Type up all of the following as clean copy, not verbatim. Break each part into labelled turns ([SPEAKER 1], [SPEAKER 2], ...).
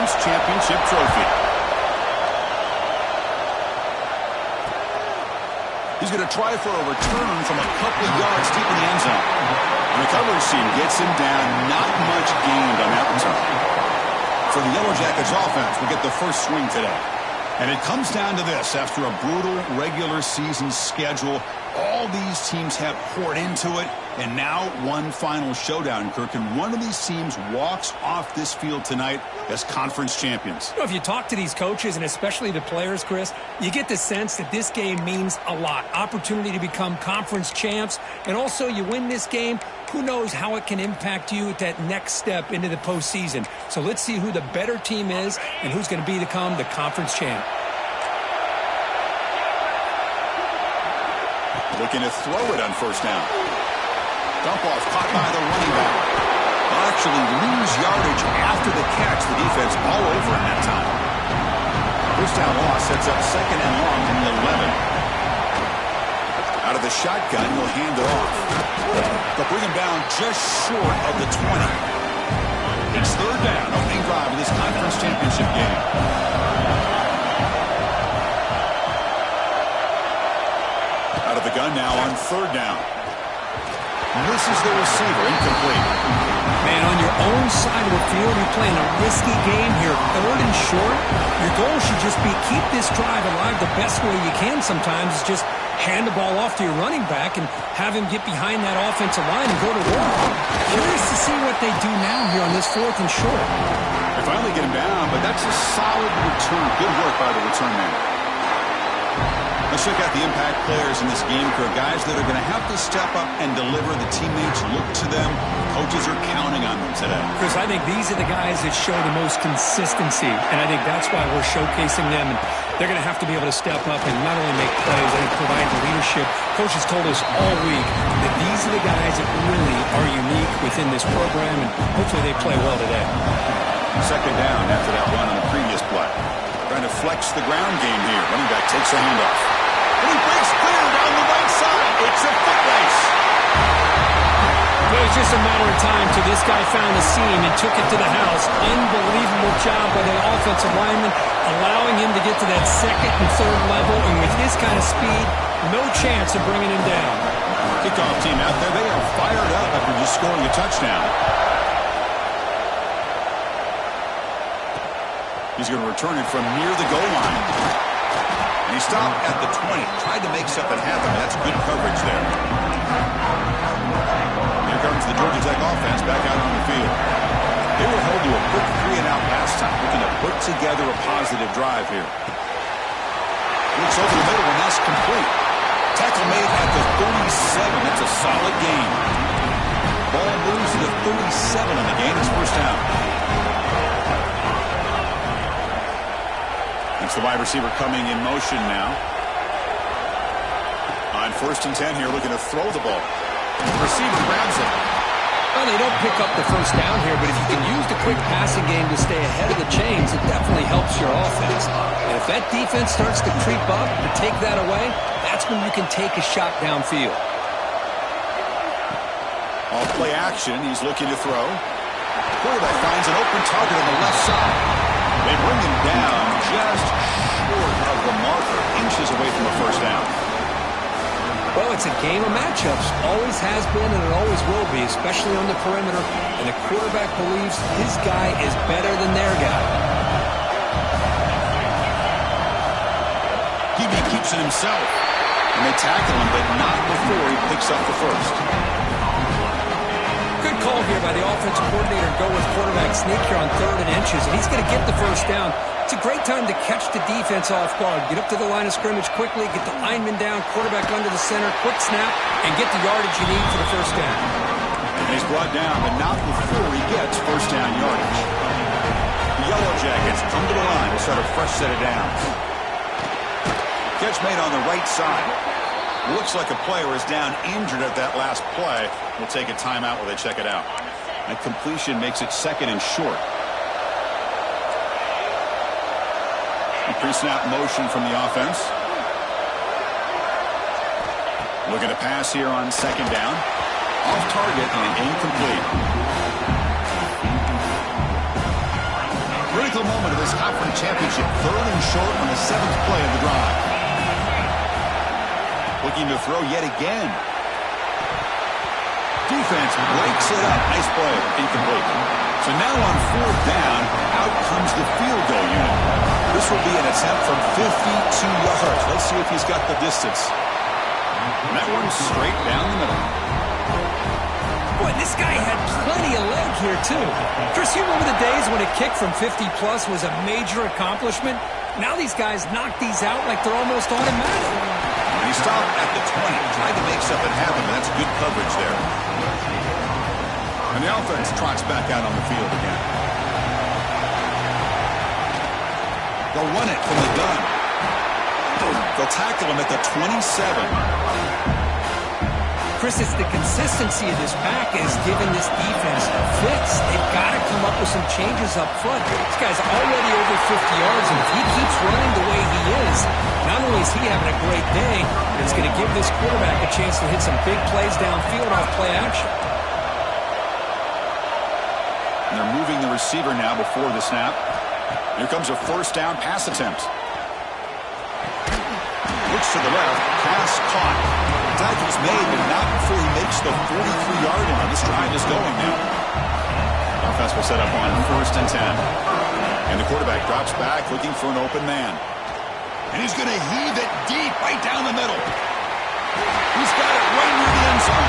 [SPEAKER 1] conference championship trophy. He's going to try for a return from a couple of yards deep in the end zone. And the coverage team gets him down. Not much gained on that return. For the Yellow Jackets offense, we get the first swing today. And it comes down to this. After a brutal regular season schedule, all these teams have poured into it. And now one final showdown, Kirk. And one of these teams walks off this field tonight as conference champions.
[SPEAKER 2] You know, if you talk to these coaches and especially the players, Chris, you get the sense that this game means a lot. Opportunity to become conference champs. And also, you win this game, who knows how it can impact you at that next step into the postseason. So let's see who the better team is and who's going to become the conference champ.
[SPEAKER 1] Looking to throw it on first down. Dump off caught by the running back. They'll actually lose yardage after the catch. The defense all over in that time. First down loss sets up second and long from the 11. Out of the shotgun, he'll hand it off. They'll bring him down just short of the 20. It's third down, opening drive of this conference championship game. Out of the gun now on third down. Misses the receiver, incomplete.
[SPEAKER 2] Man, on your own side of the field, you're playing a risky game here. Third and short, your goal should just be keep this drive alive the best way you can sometimes is just hand the ball off to your running back and have him get behind that offensive line and go to work. Curious to see what they do now here on this fourth and short.
[SPEAKER 1] They finally get him down, but that's a solid return. Good work by the return man. Let's check out the impact players in this game, Kirk. Guys that are going to have to step up and deliver. The teammates look to them. Coaches are counting on them today.
[SPEAKER 2] Chris, I think these are the guys that show the most consistency, and I think that's why we're showcasing them. And they're going to have to be able to step up and not only make plays, I think provide the leadership. Coaches told us all week that these are the guys that really are unique within this program, and hopefully they play well today.
[SPEAKER 1] Second down after that run on the previous play. Trying to flex the ground game here. Running back takes a handoff. And he breaks clear down the right side. It's a foot race.
[SPEAKER 2] It was just a matter of time till this guy found a seam and took it to the house. Unbelievable job by the offensive lineman, allowing him to get to that second and third level. And with his kind of speed, no chance of bringing him down.
[SPEAKER 1] Kickoff team out there. They are fired up after just scoring a touchdown. He's going to return it from near the goal line. And he stopped at the 20. Tried to make something happen. That's good coverage there. Here comes the Georgia Tech offense back out on the field. They were held to a quick 3-and-out pass time, looking to put together a positive drive here. Looks over the middle, and that's complete. Tackle made at the 37. That's a solid gain. Ball moves to the 37 on the gain. It's first down. It's the wide receiver coming in motion now. On first and 10 here, looking to throw the ball. The receiver grabs it.
[SPEAKER 2] Well, they don't pick up the first down here, but if you can use the quick passing game to stay ahead of the chains, it definitely helps your offense. And if that defense starts to creep up and take that away, that's when you can take a shot downfield.
[SPEAKER 1] Off play action, he's looking to throw. The quarterback finds an open target on the left side. They bring him down just short of the marker, inches away from a first down.
[SPEAKER 2] Well, it's a game of matchups. Always has been and it always will be, especially on the perimeter. And the quarterback believes his guy is better than their guy.
[SPEAKER 1] He keeps it himself. And they tackle him, but not before he picks up the first.
[SPEAKER 2] Good call here by the offensive coordinator to go with quarterback sneak here on third and inches, and he's going to get the first down. It's a great time to catch the defense off guard. Get up to the line of scrimmage quickly, get the lineman down, quarterback under the center, quick snap, and get the yardage you need for the first down.
[SPEAKER 1] And he's brought down, but not before he gets first down yardage. The Yellow Jackets come to the line to start a fresh set of downs. Catch made on the right side. Looks like a player is down injured at that last play. We'll take a timeout while they check it out. That completion makes it second and short. Pre-snap motion from the offense. Looking to pass here on second down. Off target and incomplete. We're going to critical moment of this conference championship. 3rd and short on the 7th play of the drive. Looking to throw yet again. Defense breaks it up. Nice play. Incomplete. So now on 4th down, out comes the field goal unit. This will be an attempt from 52 yards. Let's see if he's got the distance. And that one's straight down the middle.
[SPEAKER 2] Boy, this guy had plenty of leg here, too. Chris, you remember the days when a kick from 50-plus was a major accomplishment? Now these guys knock these out like they're almost automatic.
[SPEAKER 1] And he stopped at the 20, tried to make something happen, but that's good coverage there. And the offense trots back out on the field again. They'll run it from the gun. They'll tackle him at the 27.
[SPEAKER 2] Chris, it's the consistency of this pack is giving this defense fits. They've got to come up with some changes up front. This guy's already over 50 yards, and if he keeps running the way he is, not only is he having a great day, but it's going to give this quarterback a chance to hit some big plays downfield off play action.
[SPEAKER 1] And they're moving the receiver now before the snap. Here comes a 1st down pass attempt. Looks to the left. Pass caught. Tackle's made, but not before he makes the 43-yard line. This drive is going now. Offense will set up on 1st and 10. And the quarterback drops back looking for an open man. And he's going to heave it deep right down the middle. He's got it right near the end zone.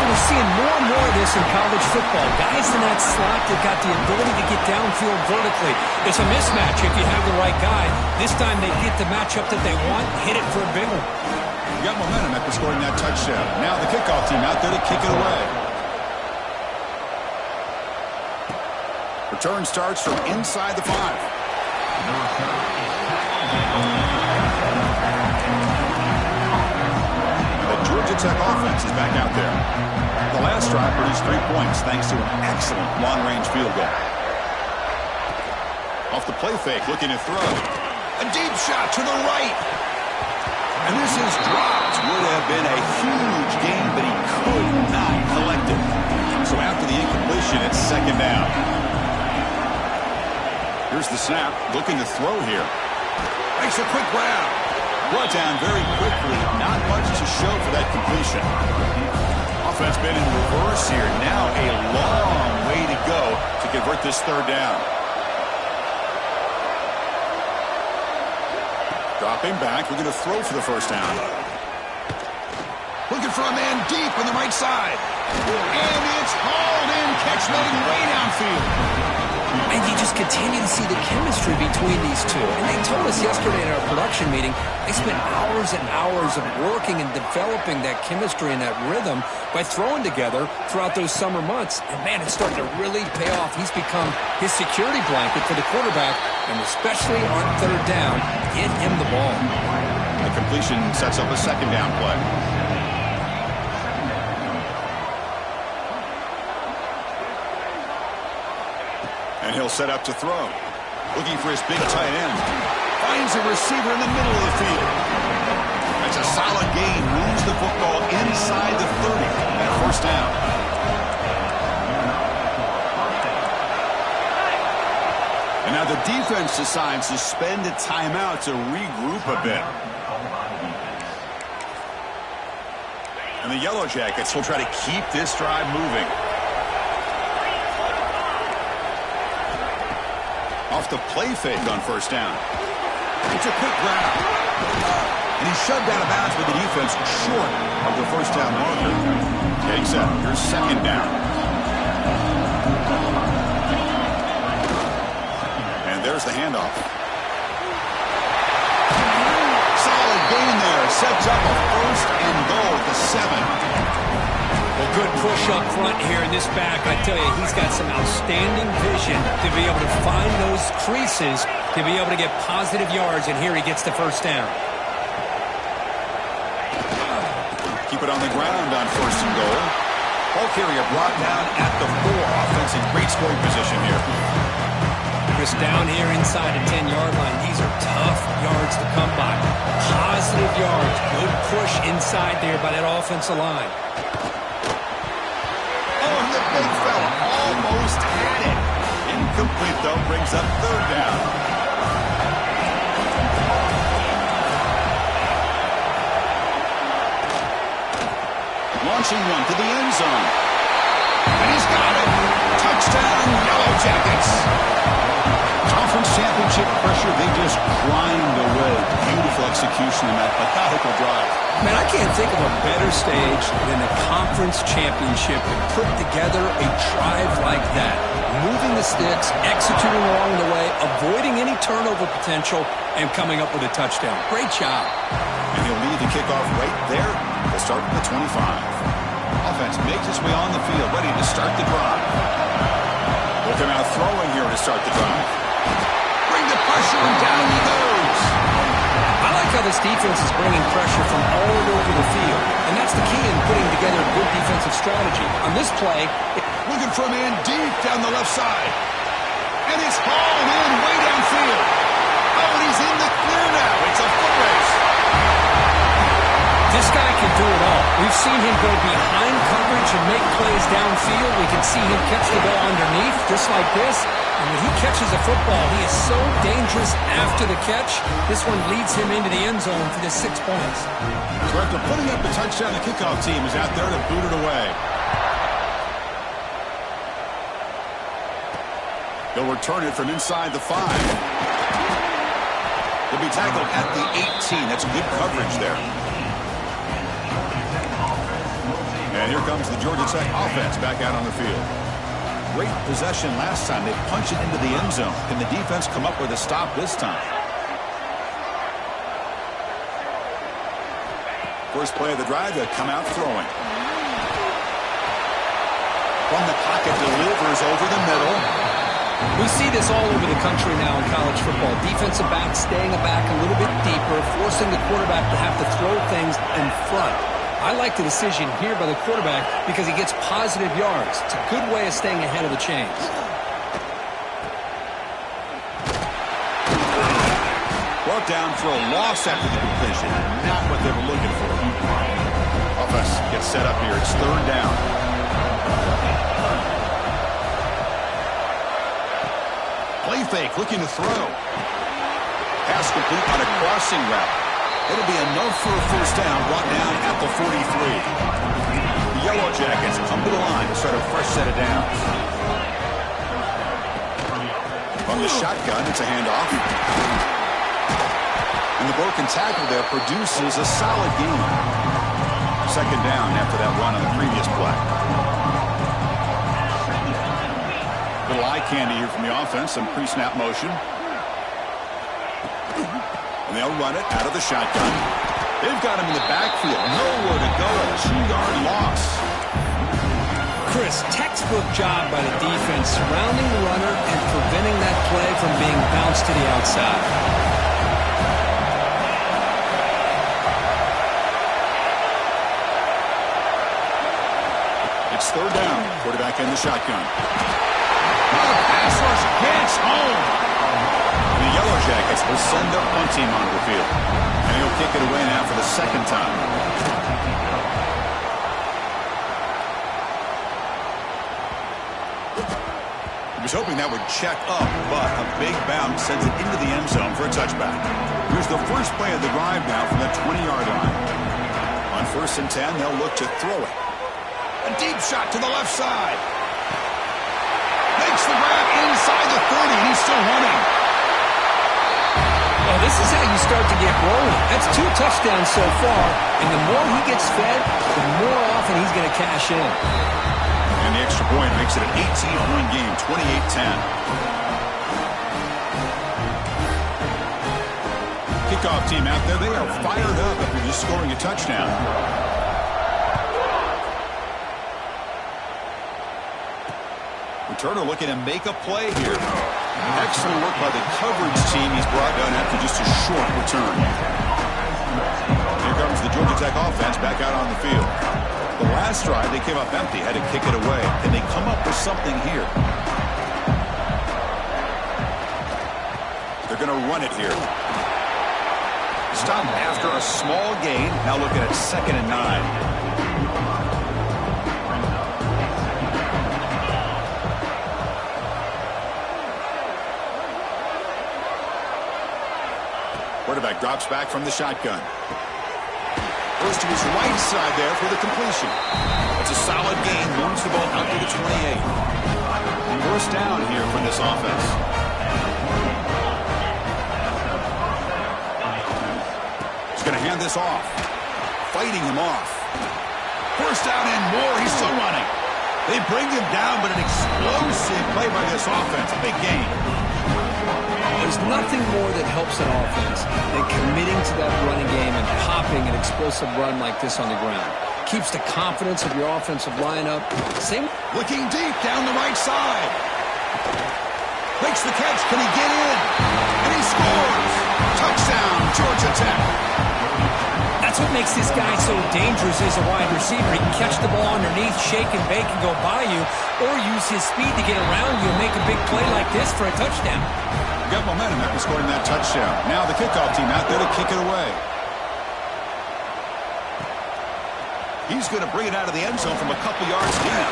[SPEAKER 2] We're seeing more and more of this in college football. Guys in that slot that got the ability to get downfield vertically. It's a mismatch if you have the right guy. This time they get the matchup that they want, hit it for a big one.
[SPEAKER 1] You got momentum after scoring that touchdown. Now the kickoff team out there to kick it away. Return starts from inside the 5. Georgia Tech offense is back out there. The last drive produced 3 points thanks to an excellent long-range field goal. Off the play fake, looking to throw. A deep shot to the right. And this is dropped. Would have been a huge gain, but he could not collect it. So after the incompletion, it's 2nd down. Here's the snap, looking to throw here. Makes a quick grab. Brought down very quickly. Not much to show for that completion. Offense been in reverse here. Now a long way to go to convert this 3rd down. Dropping back. We're going to throw for the 1st down. Looking for a man deep on the right side. And it's hauled in. Catch made way downfield.
[SPEAKER 2] And you just continue to see the chemistry between these two. And they told us yesterday in our production meeting, they spent hours and hours of working and developing that chemistry and that rhythm by throwing together throughout those summer months. And, man, it's starting to really pay off. He's become his security blanket for the quarterback, and especially on 3rd down, get him the ball.
[SPEAKER 1] The completion sets up a 2nd down play. And he'll set up to throw. Looking for his big tight end. Finds a receiver in the middle of the field. That's a solid gain. Moves the football inside the 30. And a 1st down. And now the defense decides to spend a timeout to regroup a bit. And the Yellow Jackets will try to keep this drive moving. Off the play fake on 1st down. It's a quick grab. And he's shoved out of bounds with the defense short of the 1st down marker. Getting set. Here's 2nd down. And there's the handoff. Solid gain there. Sets up a 1st and goal at the 7.
[SPEAKER 2] Well, good push up front here in this back. I tell you, he's got some outstanding vision to be able to find those creases, to be able to get positive yards, and here he gets the 1st down.
[SPEAKER 1] Keep it on the ground on 1st and goal. Ball carrier brought down at the 4. Offense in great scoring position here.
[SPEAKER 2] Chris, down here inside the 10-yard line, these are tough yards to come by. Positive yards. Good push inside there by that offensive line.
[SPEAKER 1] Oh, the big fella almost had it. Incomplete, though, brings up third down. Launching one to the end zone. And he's got it. Touchdown, Yellow Jackets. Conference championship pressure, they just grind away. Beautiful execution in that methodical drive.
[SPEAKER 2] Man, I can't think of a better stage than a conference championship to put together a drive like that. Moving the sticks, executing along the way, avoiding any turnover potential, and coming up with a touchdown. Great job.
[SPEAKER 1] And he'll lead the kickoff right there to start at the 25. Offense makes its way on the field, ready to start the drive. Look him out throwing here to start the drive. Bring the pressure, and down he goes.
[SPEAKER 2] I like how this defense is bringing pressure from all over the field, and that's the key in putting together a good defensive strategy. On this play,
[SPEAKER 1] looking for a man deep down the left side. And it's hauled in way downfield. Oh, and he's in the clear now. It's a foot race.
[SPEAKER 2] this guy can do it all. We've seen him go behind coverage and make plays downfield. We can see him catch the ball underneath, just like this. And when he catches a football, he is so dangerous after the catch. This one leads him into the end zone for the 6 points.
[SPEAKER 1] So after putting up the touchdown, the kickoff team is out there to boot it away. They'll return it from inside the 5. They'll be tackled at the 18. That's good coverage there. And here comes the Georgia Tech offense back out on the field. Great possession last time. They punch it into the end zone. Can the defense come up with a stop this time? First play of the drive, they come out throwing. From the pocket, delivers over the middle.
[SPEAKER 2] We see this all over the country now in college football. Defensive backs staying back a little bit deeper, forcing the quarterback to have to throw things in front. I like the decision here by the quarterback because he gets positive yards. It's a good way of staying ahead of the chains.
[SPEAKER 1] Brought down for a loss after the completion. Not what they were looking for. Offense gets set up here. It's third down. Play fake, looking to throw. Pass complete on a crossing route. It'll be enough for a first down, brought down at the 43. The Yellow Jackets come to the line to start a fresh set of downs. From the shotgun, it's a handoff. And the broken tackle there produces a solid gain. Second down after that run on the previous play. Little eye candy here from the offense, some pre-snap motion. And they'll run it out of the shotgun. They've got him in the backfield. Nowhere to go. A 2-yard loss.
[SPEAKER 2] Chris, textbook job by the defense surrounding the runner and preventing that play from being bounced to the outside.
[SPEAKER 1] It's third down. Quarterback in the shotgun. Pass rush gets home. The Yellow Jackets will send their punt team onto the field. And he'll kick it away now for the second time. He was hoping that would check up, but a big bounce sends it into the end zone for a touchback. Here's the first play of the drive now from the 20-yard line. On 1st and 10, they'll look to throw it. A deep shot to the left side. Makes the grab inside the 30, and he's still running.
[SPEAKER 2] Well, this is how you start to get rolling. That's 2 touchdowns so far, and the more he gets fed, the more often he's going to cash in.
[SPEAKER 1] And the extra point makes it an 18-point game, 28-10. Kickoff team out there, they are fired up after just scoring a touchdown. Returner looking to make a play here. Excellent work by the coverage team. He's brought down after just a short return. Here comes the Georgia Tech offense back out on the field. The last drive, they came up empty, had to kick it away. Can they come up with something here? They're going to run it here. Stop after a small gain. Now looking at 2nd and 9. Quarterback drops back from the shotgun. Goes to his right side there for the completion. It's a solid gain. Moves the ball out to the 28. And first down here for this offense. He's going to hand this off. Fighting him off. First down and more. He's still running. They bring him down, but an explosive play by this offense. A big gain.
[SPEAKER 2] There's nothing more that helps an offense than committing to that running game and popping an explosive run like this on the ground. Keeps the confidence of your offensive lineup.
[SPEAKER 1] Looking deep down the right side. Makes the catch. Can he get in? And he scores. Touchdown, Georgia Tech.
[SPEAKER 2] That's what makes this guy so dangerous as a wide receiver. He can catch the ball underneath, shake and bake and go by you, or use his speed to get around you and make a big play like this for a touchdown.
[SPEAKER 1] Got momentum after scoring that touchdown. Now the kickoff team out there to kick it away. He's going to bring it out of the end zone from a couple yards deep.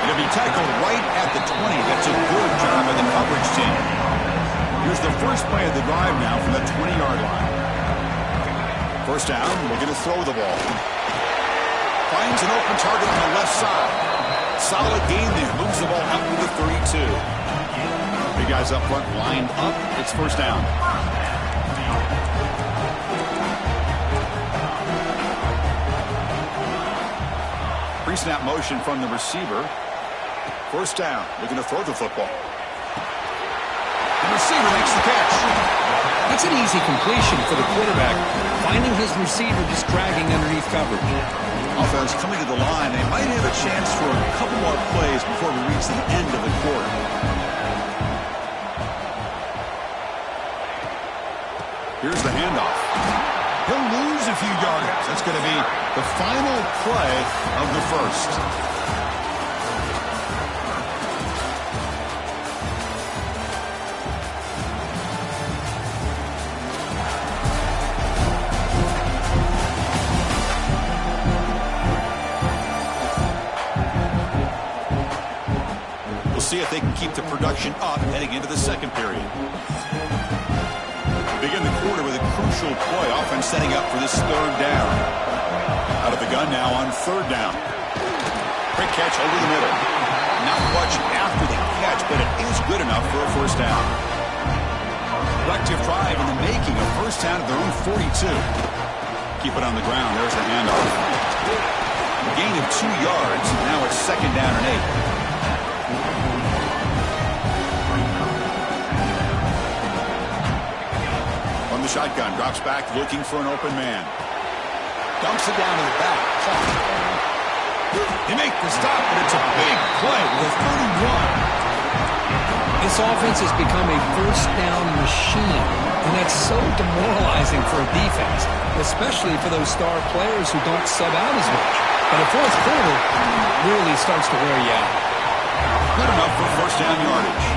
[SPEAKER 1] It'll be tackled right at the 20. That's a good job by the coverage team. Here's the first play of the drive now from the 20-yard line. First down, we're going to throw the ball. Finds an open target on the left side. Solid gain there. Moves the ball out to the 32. Big guys up front lined up. It's first down. Pre-snap motion from the receiver. First down. Looking to throw the football. The receiver makes the catch.
[SPEAKER 2] That's an easy completion for the quarterback. Finding his receiver just dragging underneath coverage.
[SPEAKER 1] Offense coming to the line. They might have a chance for a couple more plays before we reach the end of the quarter. Here's the handoff. He'll lose a few yardage. That's going to be the final play of the first. We'll see if they can keep the production up heading into the second period. Begin the quarter with a crucial play. Offense setting up for this third down. Out of the gun now on third down. Quick catch over the middle. Not much after the catch, but it is good enough for a first down. Collective drive in the making. A first down at their own 42. Keep it on the ground. There's the handoff. A gain of 2 yards. Now it's second down and 8. Shotgun drops back looking for an open man. Dumps it down to the back. They make the stop, but it's a big play with 31.
[SPEAKER 2] This offense has become a first down machine, and that's so demoralizing for a defense, especially for those star players who don't sub out as much. But the fourth quarter really starts to wear you out.
[SPEAKER 1] Good enough for first down yardage.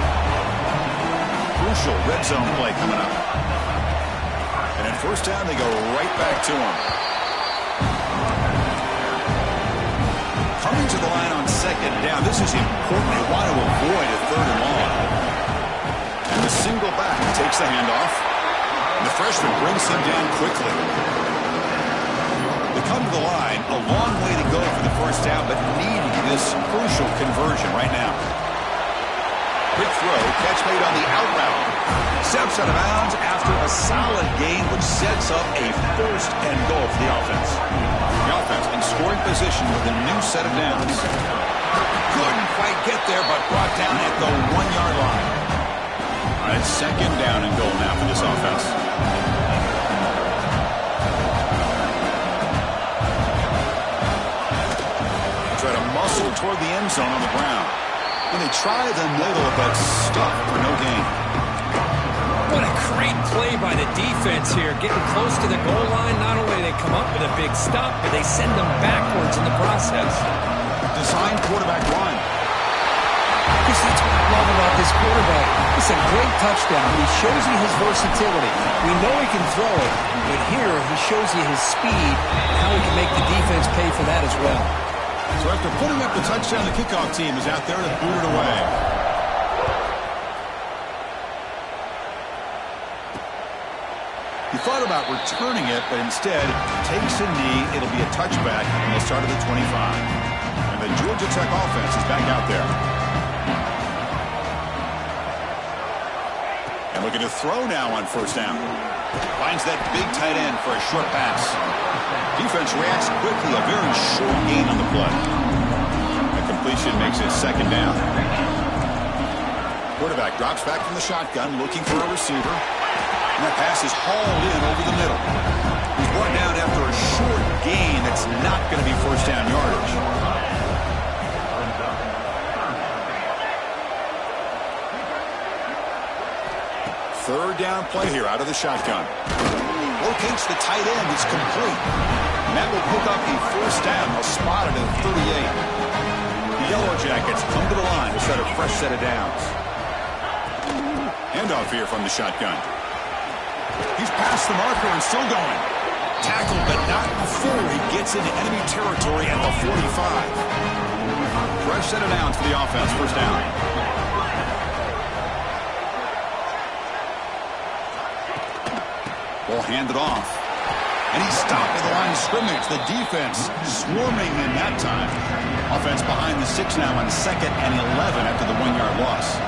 [SPEAKER 1] Crucial red zone play coming up. And at first down, they go right back to him. Coming to the line on second down. This is important. They want to avoid a third and long. And the single back takes the handoff. And the freshman brings him down quickly. They come to the line. A long way to go for the first down, but needing this crucial conversion right now. Quick throw. Catch made on the outroute. Steps out of bounds after a solid gain, which sets up a first and goal for the offense. The offense in scoring position with a new set of downs. Couldn't quite get there, but brought down at the 1-yard line. All right, second down and goal now for this offense. Try to muscle toward the end zone on the ground. And they try the middle, but stuck for no gain.
[SPEAKER 2] What a great play by the defense here. Getting close to the goal line, not only do they come up with a big stop, but they send them backwards in the process.
[SPEAKER 1] Design quarterback run.
[SPEAKER 2] Because that's what I love about this quarterback. It's a great touchdown. He shows you his versatility. We know he can throw it, but here he shows you his speed and how he can make the defense pay for that as well.
[SPEAKER 1] So after putting up the touchdown, the kickoff team is out there to boot it away. He thought about returning it, but instead takes a knee. It'll be a touchback, and they'll start at the 25. And the Georgia Tech offense is back out there. And looking to throw now on first down. Finds that big tight end for a short pass. Defense reacts quickly. A very short gain on the play. A completion makes it second down. Quarterback drops back from the shotgun, looking for a receiver. And that pass is hauled in over the middle. He's brought down after a short gain that's not going to be first down yardage. Third down play here out of the shotgun. Locates the tight end. It's complete. And that will pick up a first down. They'll spot it at 38. The Yellow Jackets come to the line to set a fresh set of downs. Handoff here from the shotgun. He's past the marker and still going. Tackled, but not before he gets into enemy territory at the 45. Fresh set of downs for the offense. First down. Ball handed off. And he's stopped at the line of scrimmage. The defense swarming in that time. Offense behind the 6 now on 2nd and 11 after the 1-yard loss.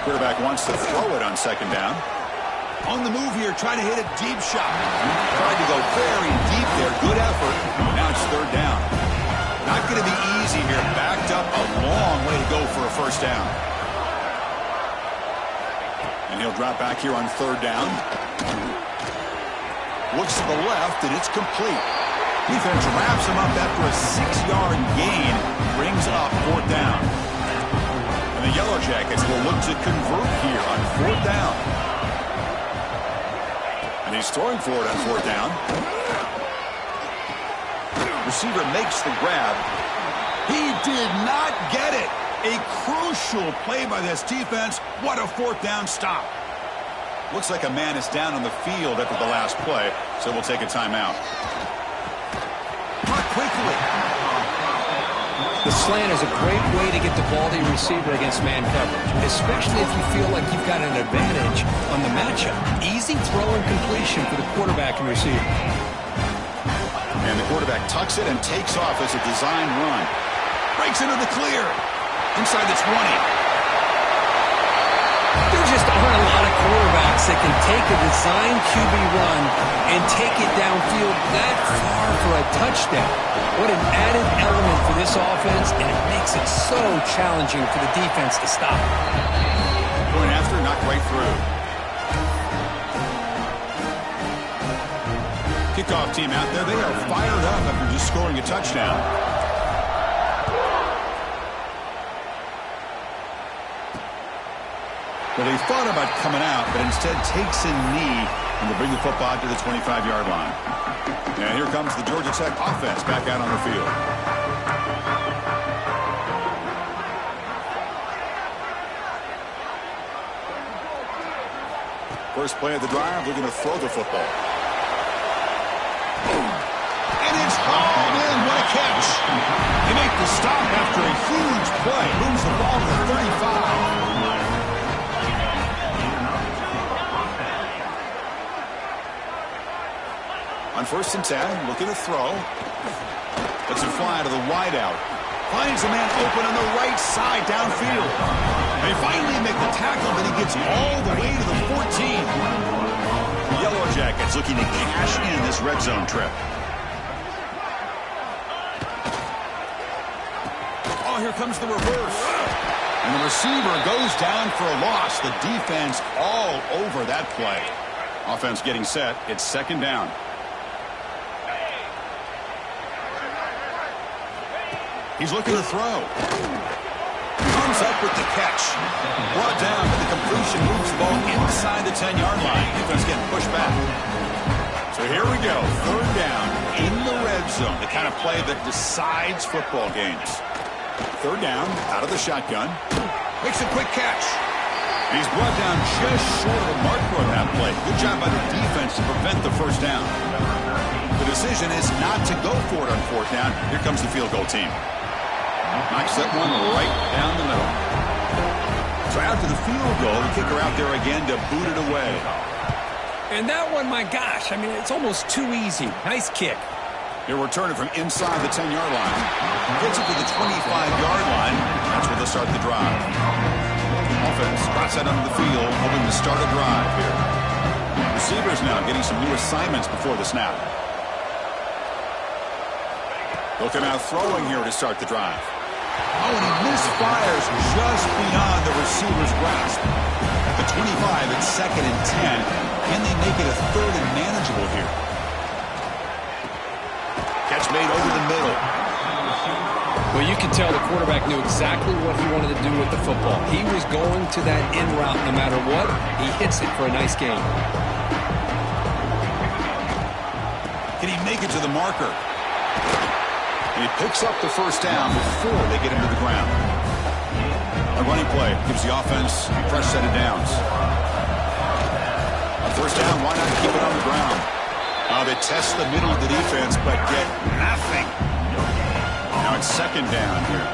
[SPEAKER 1] Quarterback wants to throw it on second down. On the move here, trying to hit a deep shot. Tried to go very deep there. Good effort. Now it's third down. Not going to be easy here. Backed up a long way to go for a first down. And he'll drop back here on third down. Looks to the left, and it's complete. Defense wraps him up after a 6-yard gain. Brings up fourth down. And the Yellow Jackets will look to convert here on fourth down. And he's throwing for it on fourth down. Receiver makes the grab. He did not get it. A crucial play by this defense. What a fourth down stop. Looks like a man is down on the field after the last play, so we'll take a timeout. Caught quickly.
[SPEAKER 2] The slant is a great way to get the ball to your receiver against man coverage, especially if you feel like you've got an advantage on the matchup. Easy throw and completion for the quarterback and receiver.
[SPEAKER 1] And the quarterback tucks it and takes off as a design run. Breaks into the clear. Inside the 20.
[SPEAKER 2] There just aren't a lot of quarterbacks that can take a design QB run and take it downfield that far for a touchdown. What an added element for this offense, and it makes it so challenging for the defense to stop.
[SPEAKER 1] Point after, knocked right through. Kickoff team out there, they are fired up after just scoring a touchdown. Well, they thought about coming out, but instead takes a knee and will bring the football to the 25-yard line. And here comes the Georgia Tech offense back out on the field. First play of the drive, looking to throw the football. And it's hauled in. What a catch. They make the stop after a huge play. Moves the ball to the 35. On first and 10, looking to throw. Lets it fly to the wideout. Finds a man open on the right side downfield. They finally make the tackle, but he gets all the way to the 14. The Yellow Jackets looking to cash in this red zone trip. Oh, here comes the reverse. And the receiver goes down for a loss. The defense all over that play. Offense getting set. It's second down. He's looking to throw. Comes up with the catch. Brought down, but the completion moves the ball inside the 10-yard line. Defense getting pushed back. So here we go. Third down in the red zone. The kind of play that decides football games. Third down, out of the shotgun. Makes a quick catch. He's brought down just short of the marker on that play. Good job by the defense to prevent the first down. The decision is not to go for it on fourth down. Here comes the field goal team. Knocks that one right down the middle. So after the field goal, the kicker out there again to boot it away.
[SPEAKER 2] And that one, my gosh, I mean, it's almost too easy. Nice kick.
[SPEAKER 1] He'll return it from inside the 10-yard line. Gets it to the 25-yard line. That's where they'll start the drive. Offense drops that onto the field, hoping to start a drive here. Receivers now getting some new assignments before the snap. Looking out throwing here to start the drive. Oh, and he misfires just beyond the receiver's grasp. At the 25, it's 2nd and 10. Can they make it a 3rd and manageable here? Catch made over the middle.
[SPEAKER 2] Well, you can tell the quarterback knew exactly what he wanted to do with the football. He was going to that in route no matter what. He hits it for a nice gain.
[SPEAKER 1] Can he make it to the marker? And he picks up the first down before they get him to the ground. A running play gives the offense a fresh set of downs. On first down, why not keep it on the ground? They test the middle of the defense, but get nothing. Now it's 2nd down here.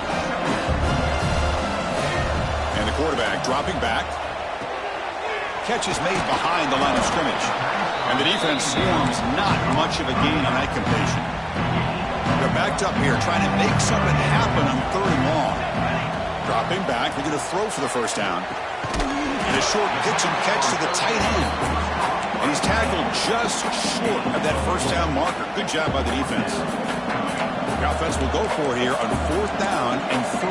[SPEAKER 1] And the quarterback dropping back. Catch is made behind the line of scrimmage. And the defense swarms not much of a gain on that completion. They're backed up here trying to make something happen on 3rd and long. Dropping back, they're going to throw for the first down. And a short pitch and catch to the tight end. And he's tackled just short of that first down marker. Good job by the defense. The offense will go for it here on 4th down and 3.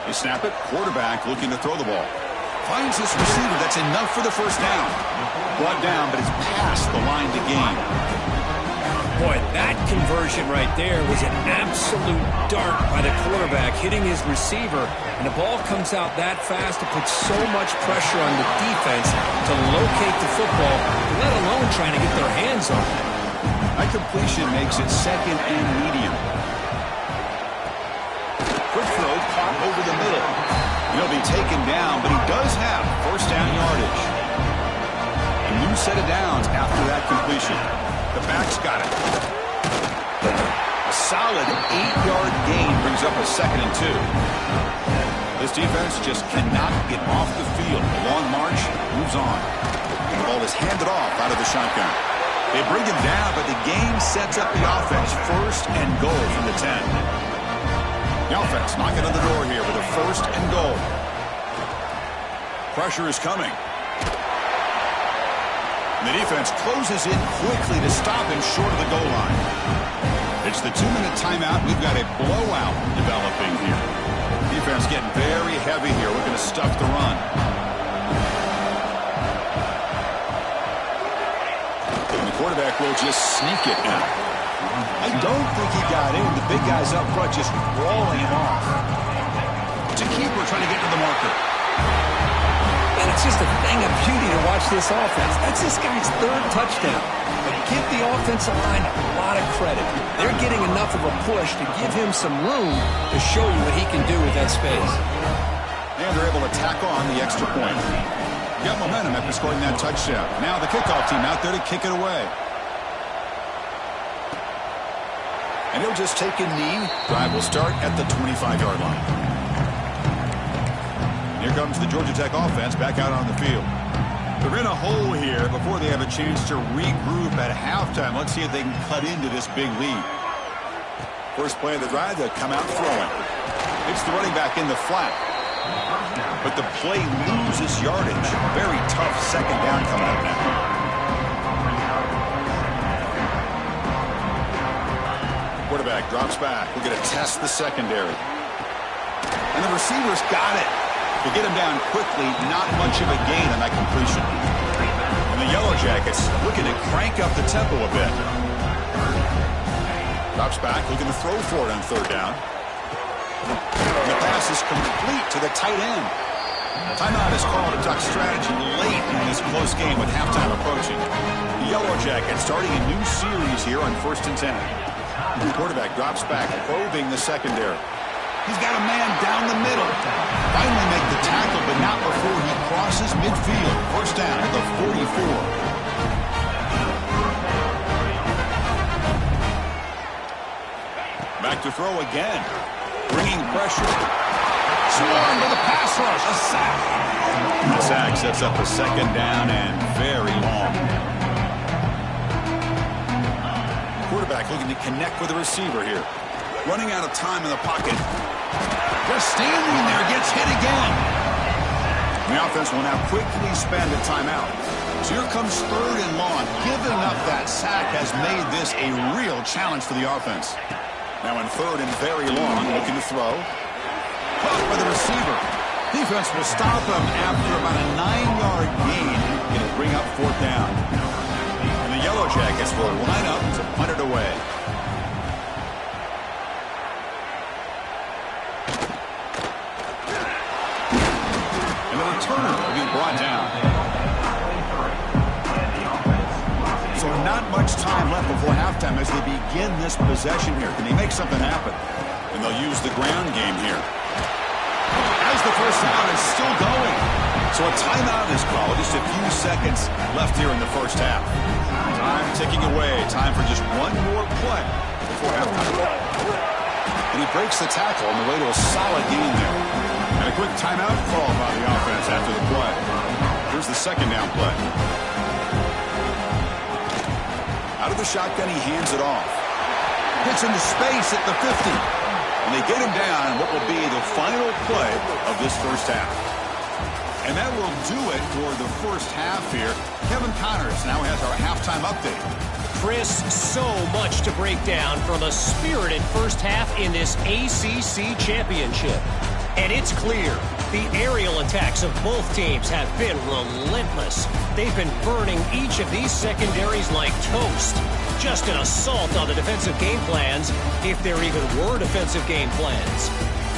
[SPEAKER 1] They snap it. Quarterback looking to throw the ball. Finds this receiver. That's enough for the first down. Brought down, but it's past the line to gain.
[SPEAKER 2] Boy, that conversion right there was an absolute dart by the quarterback hitting his receiver, and the ball comes out that fast to put so much pressure on the defense to locate the football, let alone trying to get their hands on it.
[SPEAKER 1] That completion makes it 2nd and medium. Quick throw, caught over the middle. He'll be taken down, but he does have first down yardage. A new set of downs after that completion. The back's got it. A solid 8-yard gain brings up a 2nd and 2. This defense just cannot get off the field. The long march moves on. And the ball is handed off out of the shotgun. They bring him down, but the game sets up the offense 1st and goal from the 10. The offense knocking on the door here with a 1st and goal. Pressure is coming. And the defense closes in quickly to stop him short of the goal line. It's the 2-minute timeout. We've got a blowout developing here. Defense getting very heavy here, looking to stuff the run. And the quarterback will just sneak it now. I don't think he got in. The big guys up front just walling him off. It's a keeper trying to get to the marker.
[SPEAKER 2] And it's just a thing of beauty to watch this offense. That's this guy's 3rd touchdown. But give the offensive line a lot of credit. They're getting enough of a push to give him some room to show you what he can do with that space.
[SPEAKER 1] And they're able to tack on the extra point. Got momentum after scoring that touchdown. Now the kickoff team out there to kick it away. And he'll just take a knee. Drive will start at the 25-yard line. Here comes the Georgia Tech offense back out on the field. They're in a hole here before they have a chance to regroup at halftime. Let's see if they can cut into this big lead. First play of the drive, they'll come out throwing. It's the running back in the flat. But the play loses yardage. Very tough 2nd down coming up now. Quarterback drops back. We're going to test the secondary. And the receivers got it. To get him down quickly, not much of a gain on that completion. And the Yellow Jackets looking to crank up the tempo a bit. Drops back, looking to throw for it on 3rd down. And the pass is complete to the tight end. Timeout is called to talk strategy late in this close game with halftime approaching. The Yellow Jackets starting a new series here on 1st and 10. The quarterback drops back, probing the secondary. He's got a man down the middle. Finally make the tackle, but not before he crosses midfield. First down at the 44. Back to throw again. Bringing pressure. Swarm with a pass rush. A sack. that sack sets up a second down and very long. Quarterback looking to connect with the receiver here. Running out of time in the pocket. Just standing there, gets hit again. The offense will now quickly spend a timeout. So here comes 3rd and long. Giving up that sack has made this a real challenge for the offense. Now in 3rd and very long, looking to throw. Caught by the receiver. Defense will stop him after about a 9-yard gain. It'll bring up 4th down. And the Yellow Jackets will line up to punt it away. And the returner will be brought down. So not much time left before halftime as they begin this possession here. Can they make something happen? And they'll use the ground game here. As the first down is still going. So a timeout is called. Just a few seconds left here in the first half. Time ticking away. Time for just one more play before halftime. And he breaks the tackle on the way to a solid gain there. And a quick timeout call by the offense after the play. Here's the second down play. Out of the shotgun, he hands it off. Gets into space at the 50. And they get him down what will be the final play of this first half. And that will do it for the first half here. Kevin Connors now has our halftime update.
[SPEAKER 3] Chris, so much to break down from a spirited first half in this ACC championship. And it's clear the aerial attacks of both teams have been relentless. They've been burning each of these secondaries like toast. Just an assault on the defensive game plans, if there even were defensive game plans.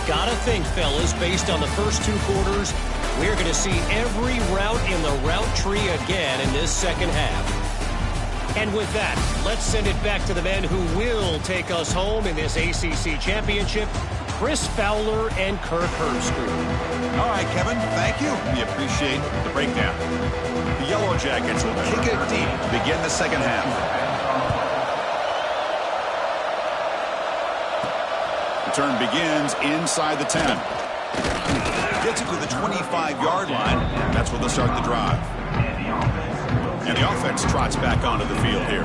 [SPEAKER 3] Gotta think, fellas, based on the first 2 quarters, we're going to see every route in the route tree again in this second half. And with that, let's send it back to the men who will take us home in this ACC championship, Chris Fowler and Kirk Herbstreit.
[SPEAKER 1] All right, Kevin, thank you. We appreciate the breakdown. The Yellow Jackets will kick it deep to begin the second half. The turn begins inside the 10. Gets it to the 25-yard line. That's where they'll start the drive. And the offense trots back onto the field here.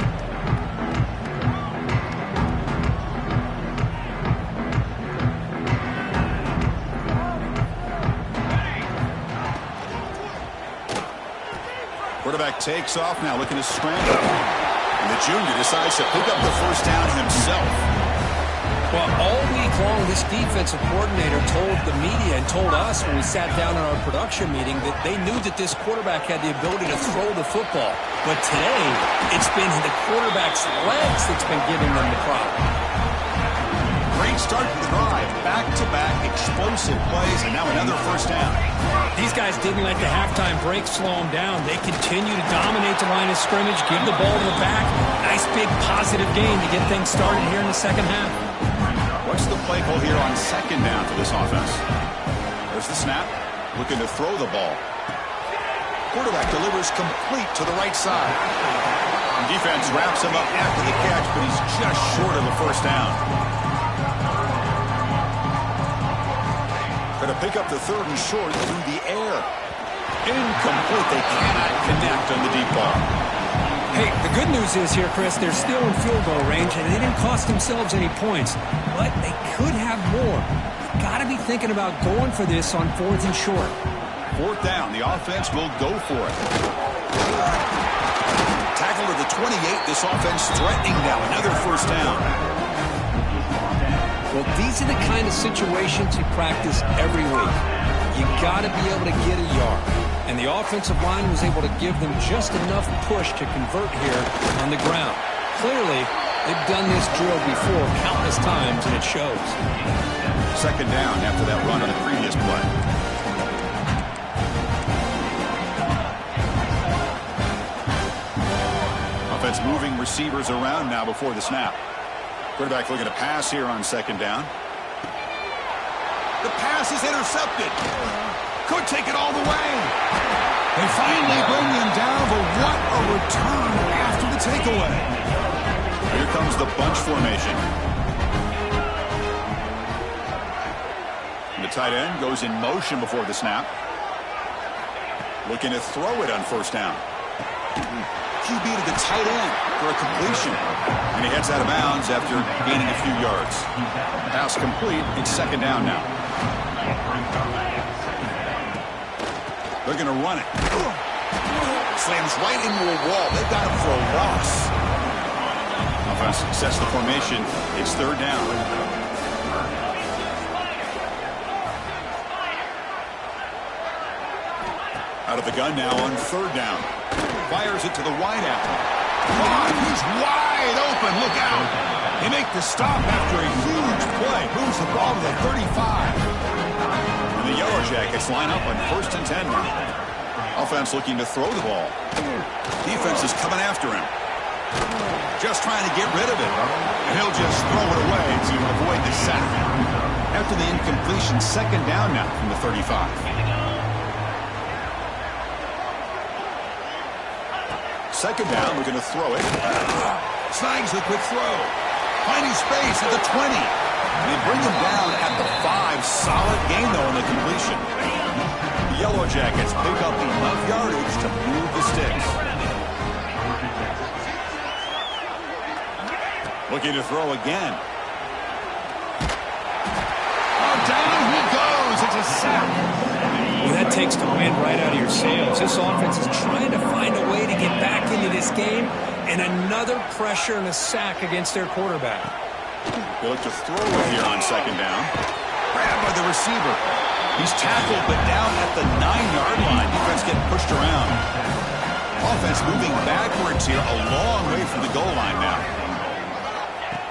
[SPEAKER 1] Quarterback takes off now, looking to scramble. And the junior decides to pick up the first down himself.
[SPEAKER 2] Well, all week long, this defensive coordinator told the media and told us when we sat down in our production meeting that they knew that this quarterback had the ability to throw the football. But today, it's been the quarterback's legs that's been giving them the problem.
[SPEAKER 1] Great start to the drive. Back-to-back explosive plays, and now another first down.
[SPEAKER 2] These guys didn't let the halftime break slow them down. They continue to dominate the line of scrimmage, give the ball to the back. Nice big positive gain to get things started here in the second half.
[SPEAKER 1] What's the play call here on second down for this offense? There's the snap. Looking to throw the ball. Quarterback delivers complete to the right side. Defense wraps him up after the catch, but he's just short of the first down. Going to pick up the 3rd and short through the air. Incomplete. They cannot connect on the deep ball.
[SPEAKER 2] Hey, the good news is here, Chris, they're still in field goal range, and they didn't cost themselves any points. But they could have more. You've got to be thinking about going for this on 4th and short.
[SPEAKER 1] 4th down. The offense will go for it. Tackle to the 28. This offense threatening now. Another first down.
[SPEAKER 2] Well, these are the kind of situations you practice every week. You got to be able to get a yard. And the offensive line was able to give them just enough push to convert here on the ground. Clearly, they've done this drill before countless times, and it shows.
[SPEAKER 1] Second down after that run on the previous play. Offense moving receivers around now before the snap. Quarterback looking to pass here on second down. The pass is intercepted. Could take it all the way. They finally bring him down, but what a return after the takeaway. Here comes the bunch formation. And the tight end goes in motion before the snap. Looking to throw it on first down. QB to the tight end for a completion. And he heads out of bounds after gaining a few yards. Pass complete. It's second down now. They're going to run it. Slams right into a wall. They've got him for a loss. Offense sets the formation. It's third down. Out of the gun now on third down. Fires it to the wideout. He's wide open. Look out. They make the stop after a huge play. Moves the ball to the 35. And the Yellow Jackets line up on 1st and 10 now. Offense looking to throw the ball. Defense is coming after him. Just trying to get rid of it. And he'll just throw it away to avoid the sack. After the incompletion, second down now from the 35. Second down, we're going to throw it. Snags the quick throw. Finding space at the 20. And they bring him down at the 5. Solid gain, though, on the completion. The Yellow Jackets pick up enough yardage to move the sticks. Looking to throw again. Oh, down he goes. It's a sack.
[SPEAKER 2] Well, that takes the wind right out of your sails. This offense is trying to find a way to get back into this game, and another pressure and a sack against their quarterback.
[SPEAKER 1] They look to throw it here on second down. Grabbed by the receiver. He's tackled, but down at the 9-yard line. Defense getting pushed around. Offense moving backwards here, a long way from the goal line now.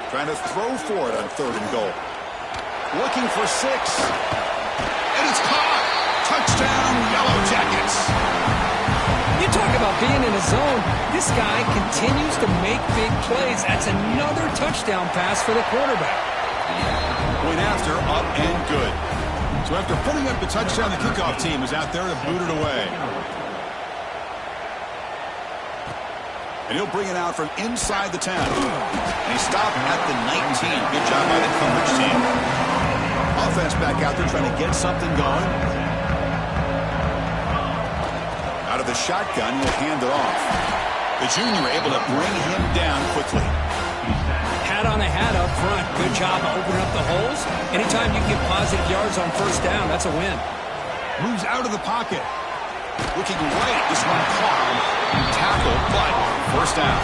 [SPEAKER 1] Trying to throw for it on third and goal. Looking for 6. And it's caught. Touchdown, Yellow Jackets.
[SPEAKER 2] You talk about being in a zone. This guy continues to make big plays. That's another touchdown pass for the quarterback.
[SPEAKER 1] Point after, up and good. So after putting up the touchdown, the kickoff team is out there to boot it away. And he'll bring it out from inside the 10. And he stopped at the 19. Good job by the coverage team. Offense back out there trying to get something going. Out of the shotgun, will hand it off. The junior able to bring him down quickly.
[SPEAKER 2] Hat on a hat up front. Good job of opening up the holes. Anytime you get positive yards on first down, that's a win.
[SPEAKER 1] Moves out of the pocket. Looking right. This one caught. Tackle, but first down.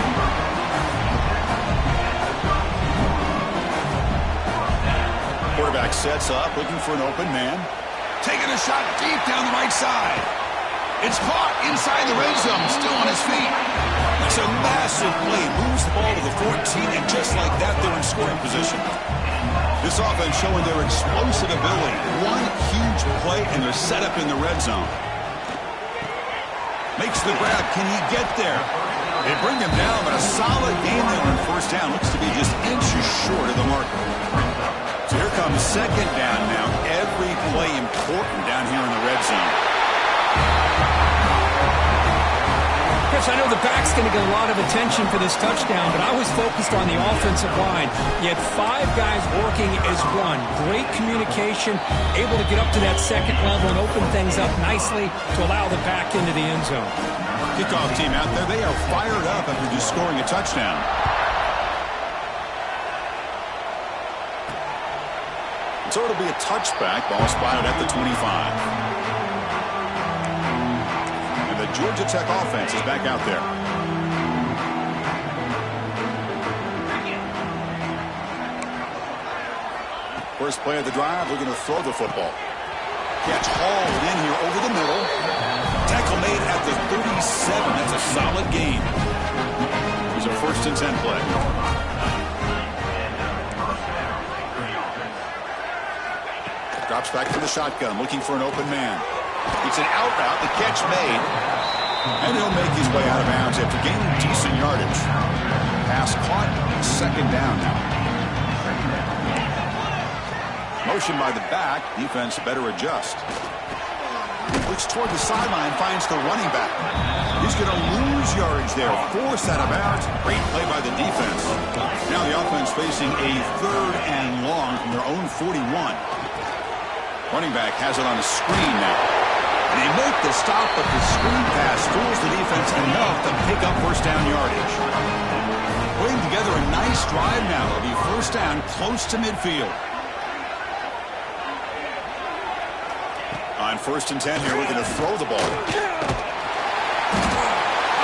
[SPEAKER 1] Quarterback sets up, looking for an open man. Taking a shot deep down the right side. It's caught inside the red zone, still on his feet. It's a massive play. Moves the ball to the 14, and just like that, they're in scoring position. This offense showing their explosive ability. One huge play, and they're set up in the red zone. Makes the grab. Can he get there? They bring him down, but a solid game there on first down. Looks to be just inches short of the marker. So here comes second down now. Every play important down here in the red zone.
[SPEAKER 2] Chris, I know the back's going to get a lot of attention for this touchdown, but I was focused on the offensive line. You had 5 guys working as one. Great communication, able to get up to that second level and open things up nicely to allow the back into the end zone.
[SPEAKER 1] Kickoff team out there, they are fired up after just scoring a touchdown. So it'll be a touchback, ball spotted at the 25. The Georgia Tech offense is back out there. First play of the drive, looking to throw the football. Catch hauled in here over the middle. Tackle made at the 37. That's a solid gain. It's a 1st and 10 play. Drops back to the shotgun, looking for an open man. It's an out route, the catch made. And he'll make his way out of bounds after gaining decent yardage. Pass caught, second down now. Motion by the back, defense better adjust. Looks toward the sideline, finds the running back. He's going to lose yardage there, forced out of bounds. Great play by the defense. Now the offense facing a 3rd and long from their own 41. Running back has it on the screen now. And they make the stop, but the screen enough to pick up first down yardage. Putting together a nice drive now. It'll be first down close to midfield. On 1st and 10 here, we're going to throw the ball. Oh,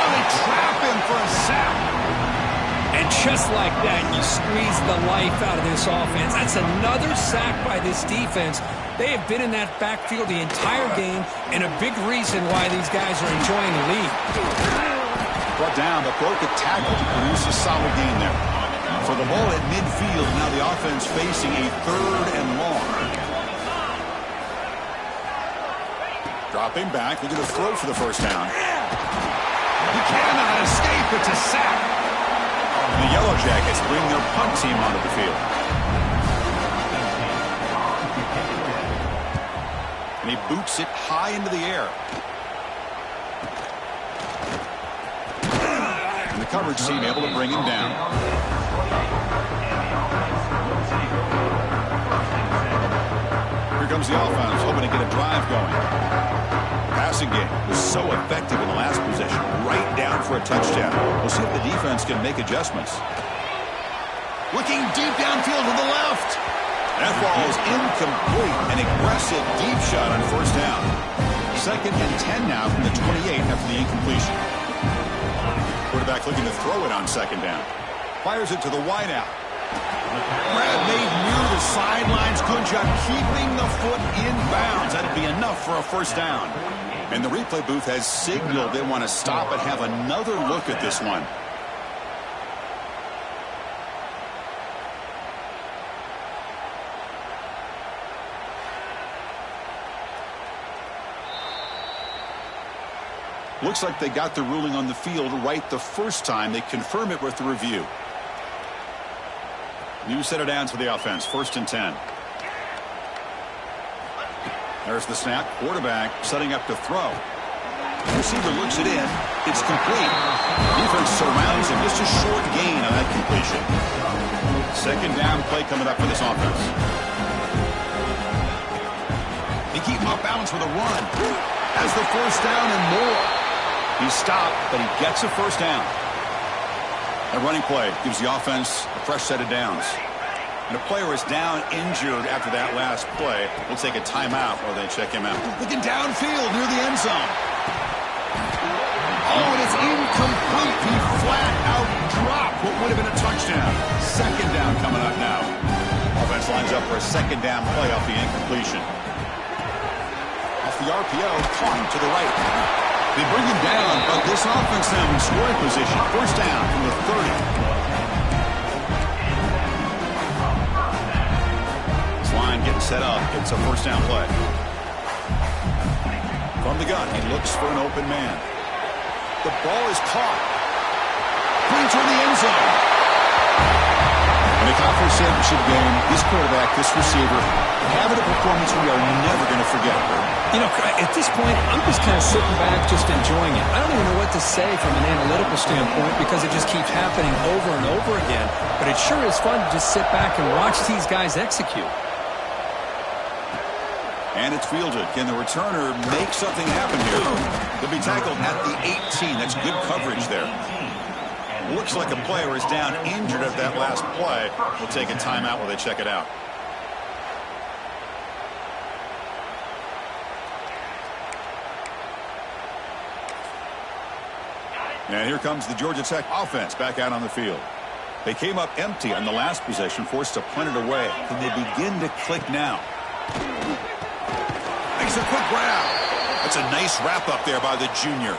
[SPEAKER 1] they trap him for a sack.
[SPEAKER 2] And just like that, you squeeze the life out of this offense. That's another sack by this defense. They have been in that backfield the entire game, and a big reason why these guys are enjoying the lead.
[SPEAKER 1] Brought down, but broke a tackle to produce a solid gain there. For the ball at midfield, now the offense facing a 3rd and long. Dropping back, looking to throw for the first down. He cannot escape. It's a sack. The Yellow Jackets bring their punt team onto the field. And he boots it high into the air. And the coverage team able to bring him down. Here comes the offense, hoping to get a drive going. Passing game was so effective in the last possession, right down for a touchdown. We'll see if the defense can make adjustments. Looking deep downfield to the left. That ball is incomplete. An aggressive deep shot on first down. 2nd and 10 now from the 28 after the incompletion. Quarterback looking to throw it on 2nd down. Fires it to the wideout. Grab made near the sidelines. Good job keeping the foot in bounds. That'd be enough for a first down. And the replay booth has signaled they want to stop and have another look at this one. Looks like they got the ruling on the field right the first time. They confirm it with the review. New set of downs for the offense. 1st and 10. There's the snap. Quarterback setting up to throw. Receiver looks it in. It's complete. Defense surrounds him. Just a short gain on that completion. 2nd down play coming up for this offense. They keep him off balance with a run. Has the first down and more. He stopped, but he gets a first down. That running play gives the offense a fresh set of downs. And a player is down injured after that last play. We'll take a timeout while they check him out. Looking downfield near the end zone. Oh, and it's incomplete. He flat out dropped what would have been a touchdown. 2nd down coming up now. Offense lines up for a 2nd down play off the incompletion. Off the RPO, caught to the right. They bring him down, but this offense now in scoring position. First down from the 30. Line getting set up. It's a first down play. From the gun, he looks for an open man. The ball is caught. Brings her in the end zone. In a conference championship game, this quarterback, this receiver, having a performance we are never going to forget.
[SPEAKER 2] You know, at this point, I'm just kind of sitting back, just enjoying it. I don't even know what to say from an analytical standpoint because it just keeps happening over and over again. But it sure is fun to just sit back and watch these guys execute.
[SPEAKER 1] And it's fielded. Can the returner make something happen here? They'll be tackled at the 18. That's good coverage there. Looks like a player is down injured at that last play. We'll take a timeout while they check it out. And here comes the Georgia Tech offense back out on the field. They came up empty on the last possession, forced to punt it away. Can they begin to click now? Makes a quick grab. That's a nice wrap up there by the junior.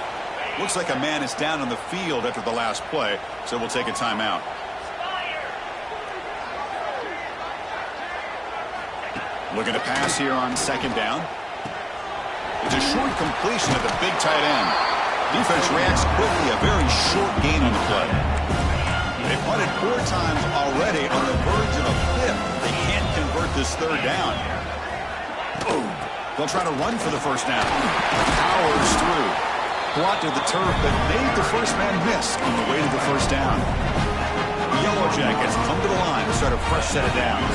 [SPEAKER 1] Looks like a man is down on the field after the last play, so we'll take a timeout. Looking to pass here on 2nd down. It's a short completion of the big tight end. Defense reacts quickly, a very short gain on the play. They've punted 4 times already on the verge of a 5th. They can't convert this 3rd down. Boom. They'll try to run for the first down. Powers through. Brought to the turf, but made the first man miss on the way to the first down. The Yellow Jackets come to the line to start a fresh set of downs.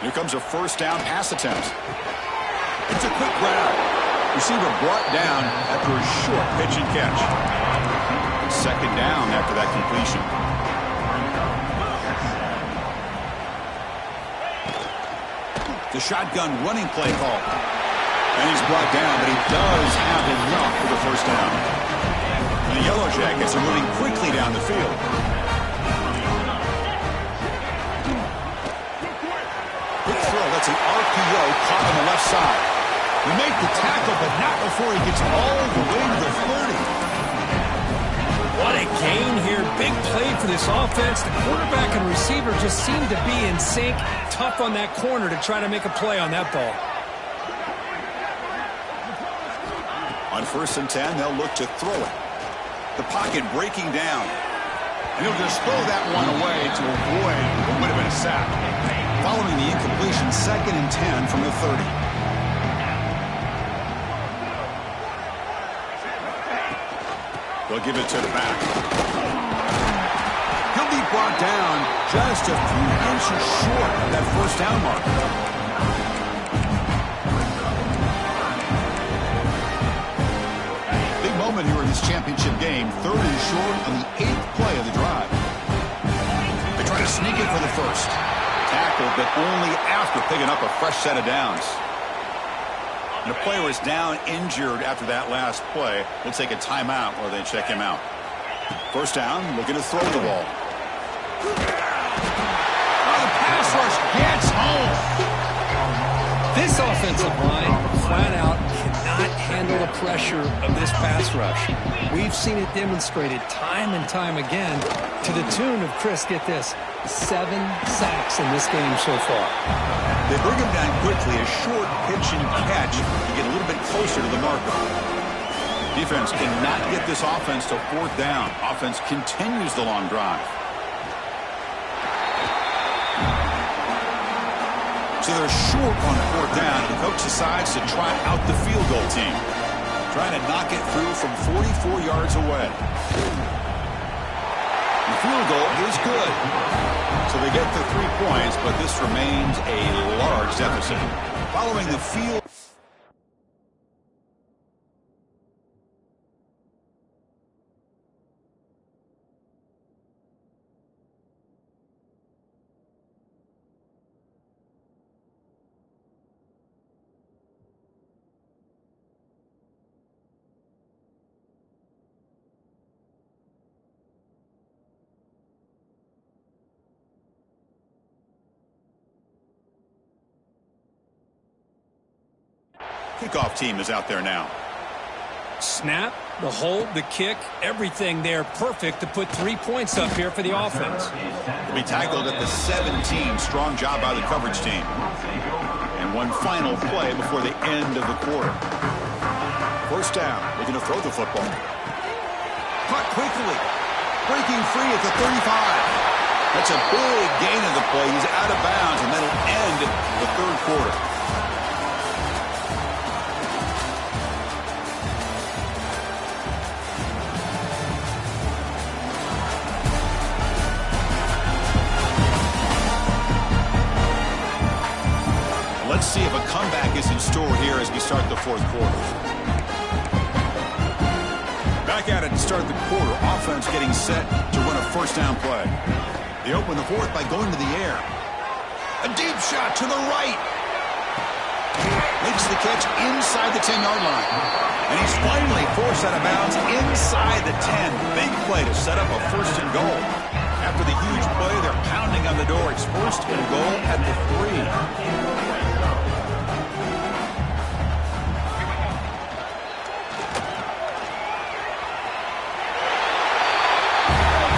[SPEAKER 1] Here comes a first down pass attempt. It's a quick grab. Receiver brought down after a short pitch and catch. Second down after that completion. The shotgun running play call. And he's brought down, but he does have enough for the first down. The Yellow Jackets are moving quickly down the field. Quick throw. That's an RPO caught on the left side. We make the tackle, but not before he gets all the way to the 30.
[SPEAKER 2] What a gain here. Big play for this offense. The quarterback and receiver just seem to be in sync. Tough on that corner to try to make a play on that ball.
[SPEAKER 1] On 1st and 10, they'll look to throw it. The pocket breaking down. And he'll just throw that one away to avoid what would have been a sack. Following the incompletion, 2nd and 10 from the 30. They'll give it to the back. He'll be brought down just a few inches short of that first down mark. Big moment here in this championship game. 3rd and short on the 8th play of the drive. They try to sneak it for the first. Tackled, but only after picking up a fresh set of downs. And the player is down injured after that last play. We'll take a timeout while they check him out. First down, looking to throw the ball. Oh, the pass rush gets home.
[SPEAKER 2] This offensive line, flat out, cannot handle the pressure of this pass rush. We've seen it demonstrated time and time again to the tune of, Chris, get this, 7 sacks in this game so far.
[SPEAKER 1] They bring him down quickly, a short pitch and catch to get a little bit closer to the marker. Defense cannot get this offense to 4th down. Offense continues the long drive. So they're short on 4th down. The coach decides to try out the field goal team. Trying to knock it through from 44 yards away. The field goal is good. So they get to 3 points, but this remains a large deficit. Following the field. Kickoff team is out there now.
[SPEAKER 2] Snap, the hold, the kick, everything there perfect to put 3 points up here for the offense.
[SPEAKER 1] He'll be tackled at the 17. Strong job by the coverage team. And one final play before the end of the quarter. First down. Looking to throw the football. Caught quickly. Breaking free at the 35. That's a big gain of the play. He's out of bounds, and that'll end the 3rd quarter. Let's see if a comeback is in store here as we start the 4th quarter. Back at it to start the quarter. Offense getting set to run a first down play. They open the 4th by going to the air. A deep shot to the right. Makes the catch inside the 10-yard line. And he's finally forced out of bounds inside the 10. Big play to set up a 1st and goal. After the huge play, they're pounding on the door. It's 1st and goal at the 3.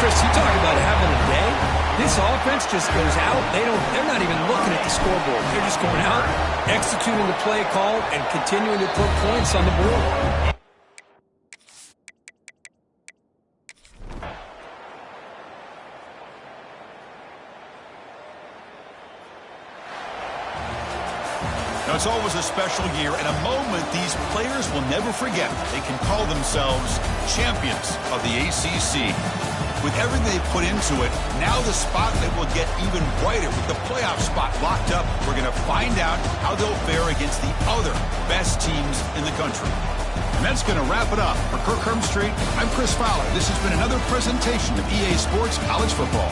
[SPEAKER 2] Chris, you talk about having a day. This offense just goes out. They're not even looking at the scoreboard. They're just going out, executing the play call, and continuing to put points on the board.
[SPEAKER 1] Now, it's always a special year and a moment these players will never forget. They can call themselves champions of the ACC. With everything they put into it, now the spotlight will get even brighter with the playoff spot locked up. We're going to find out how they'll fare against the other best teams in the country. And that's going to wrap it up. For Kirk Hermstreet, I'm Chris Fowler. This has been another presentation of EA Sports College Football.